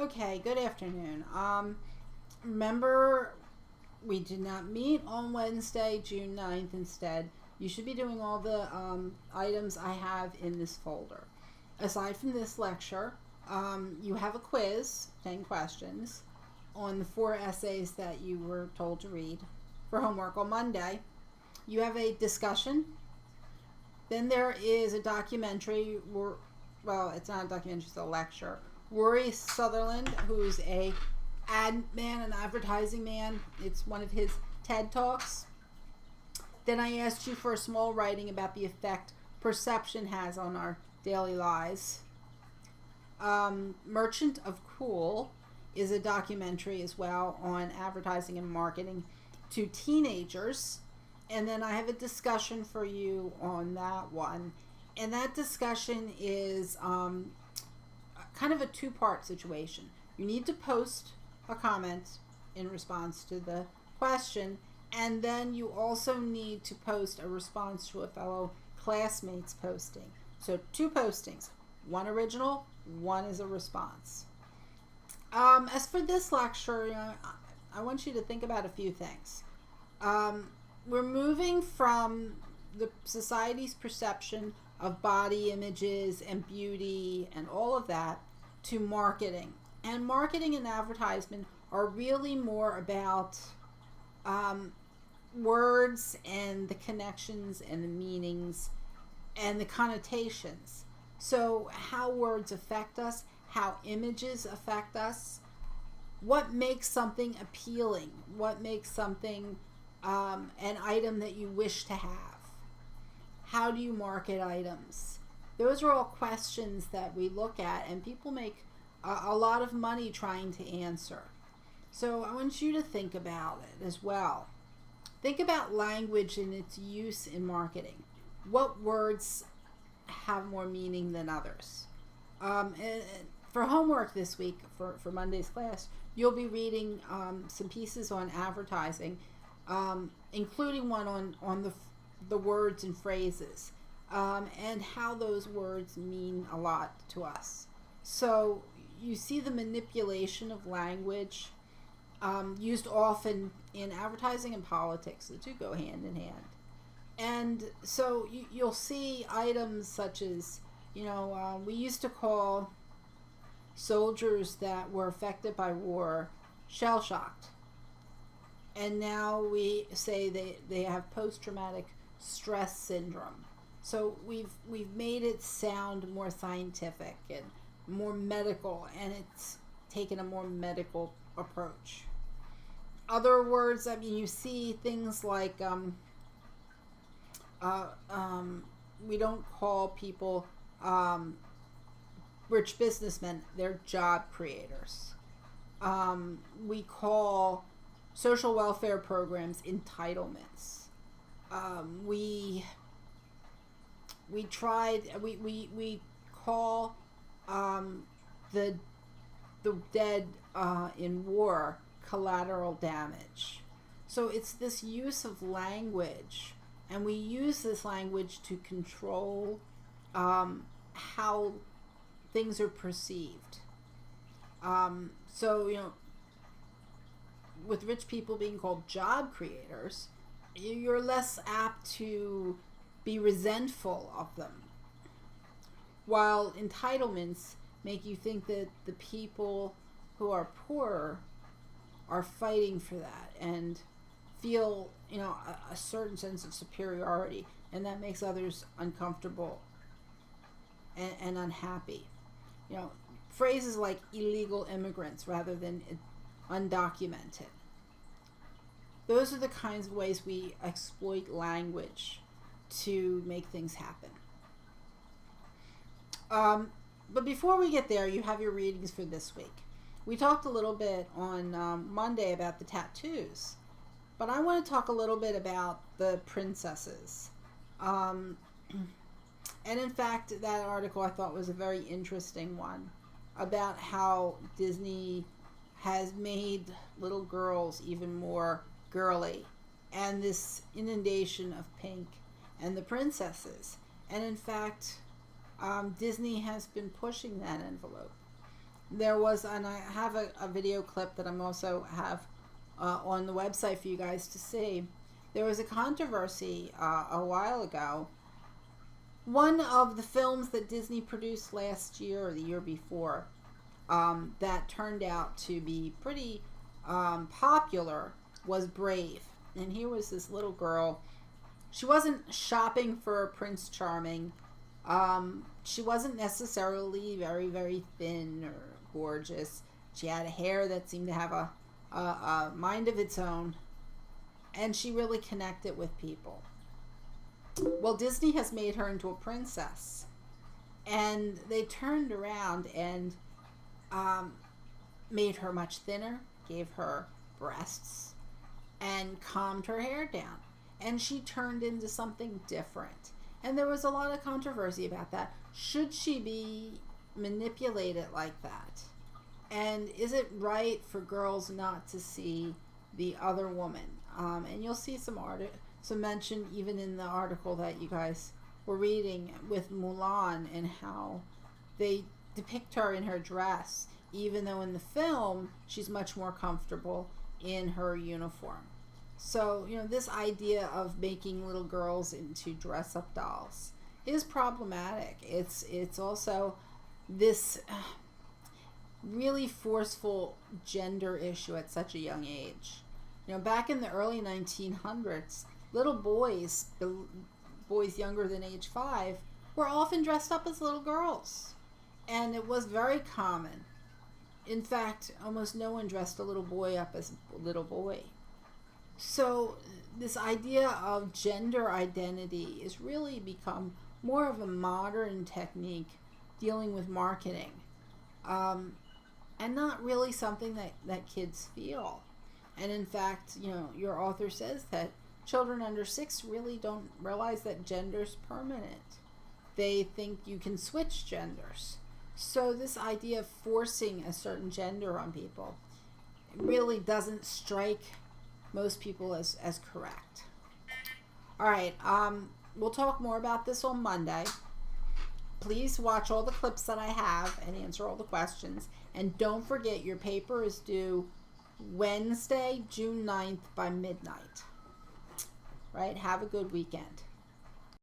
Okay, good afternoon. Remember, we did not meet on Wednesday, June 9th. Instead, you should be doing all the items I have in this folder. Aside from this lecture, you have a quiz, 10 questions, on the 4 essays that you were told to read for homework on Monday. You have a discussion. Then there is a documentary, well, it's not a documentary, it's a lecture. Rory Sutherland, who's a ad man, an advertising man. It's one of his TED Talks. Then I asked you for a small writing about the effect perception has on our daily lives. Merchant of Cool is a documentary as well on advertising and marketing to teenagers. And then I have a discussion for you on that one. And that discussion is kind of a two-part situation. You need to post a comment in response to the question, and then you also need to post a response to a fellow classmate's posting. So 2 postings, one original, one is a response. As for this lecture, I want you to think about a few things. We're moving from the society's perception of body images and beauty and all of that to marketing. And marketing and advertisement are really more about words and the connections and the meanings and the connotations. So how words affect us, how images affect us, what makes something appealing, what makes something an item that you wish to have. How do you market items? Those are all questions that we look at, and people make a lot of money trying to answer. So I want you to think about it as well. Think about language and its use in marketing. What words have more meaning than others? And for homework this week, for Monday's class, you'll be reading some pieces on advertising, including one on the words and phrases, and how those words mean a lot to us. So you see the manipulation of language used often in advertising and politics. The two go hand in hand. And so you'll see items such as, we used to call soldiers that were affected by war shell-shocked. And now we say they have post-traumatic stress syndrome. So we've made it sound more scientific and more medical, and it's taken a more medical approach. Other words, you see things like we don't call people rich businessmen, they're job creators. We call social welfare programs entitlements. We call the dead in war collateral damage. So it's this use of language, and we use this language to control how things are perceived. So with rich people being called job creators, you're less apt to be resentful of them, while entitlements make you think that the people who are poorer are fighting for that and feel a certain sense of superiority, and that makes others uncomfortable and unhappy. Phrases like illegal immigrants rather than undocumented. Those are the kinds of ways we exploit language to make things happen. But before we get there, you have your readings for this week. We talked a little bit on Monday about the tattoos, but I want to talk a little bit about the princesses. And in fact, that article I thought was a very interesting one about how Disney has made little girls even more girly, and this inundation of pink and the princesses. And in fact, Disney has been pushing that envelope. there was, and I have a video clip that I'm also have on the website for you guys to see. There was a controversy a while ago. One of the films that Disney produced last year or the year before that turned out to be pretty popular was Brave. And here was this little girl. She wasn't shopping for Prince Charming. She wasn't necessarily very, very thin or gorgeous. She had hair that seemed to have a mind of its own. And she really connected with people. Well, Disney has made her into a princess. And they turned around and made her much thinner, gave her breasts, and calmed her hair down. And she turned into something different. And there was a lot of controversy about that. Should she be manipulated like that? And is it right for girls not to see the other woman? And you'll see some mention even in the article that you guys were reading with Mulan and how they depict her in her dress, even though in the film she's much more comfortable in her uniform. So, this idea of making little girls into dress-up dolls is problematic. It's also this really forceful gender issue at such a young age. Back in the early 1900s, little boys younger than age 5, were often dressed up as little girls. And it was very common. In fact, almost no one dressed a little boy up as a little boy. So this idea of gender identity has really become more of a modern technique dealing with marketing, and not really something that kids feel. And in fact, your author says that children under 6 really don't realize that gender's permanent. They think you can switch genders. So this idea of forcing a certain gender on people really doesn't strike most people as correct. All right, we'll talk more about this on Monday. Please watch all the clips that I have and answer all the questions. And don't forget, your paper is due Wednesday, June 9th by midnight. Right? Have a good weekend.